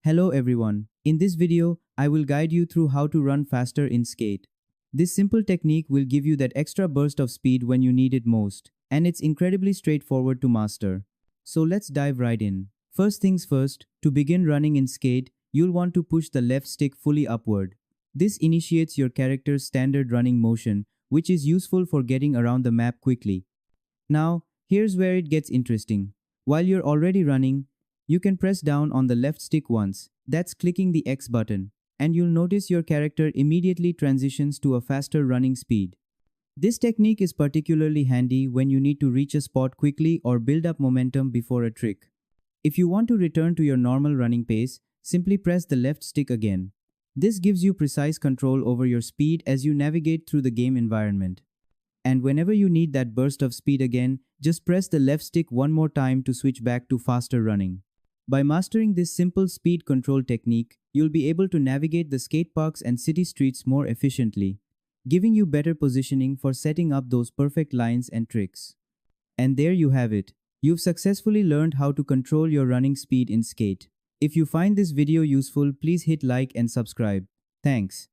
Hello everyone. In this video, I will guide you through how to run faster in Skate. This simple technique will give you that extra burst of speed when you need it most, and it's incredibly straightforward to master. So let's dive right in. First things first, to begin running in Skate, you'll want to push the left stick fully upward. This initiates your character's standard running motion, which is useful for getting around the map quickly. Now, here's where it gets interesting. While you're already running, you can press down on the left stick once, that's clicking the X button, and you'll notice your character immediately transitions to a faster running speed. This technique is particularly handy when you need to reach a spot quickly or build up momentum before a trick. If you want to return to your normal running pace, simply press the left stick again. This gives you precise control over your speed as you navigate through the game environment. And whenever you need that burst of speed again, just press the left stick one more time to switch back to faster running. By mastering this simple speed control technique, you'll be able to navigate the skate parks and city streets more efficiently, giving you better positioning for setting up those perfect lines and tricks. And there you have it. You've successfully learned how to control your running speed in Skate. If you find this video useful, please hit like and subscribe. Thanks.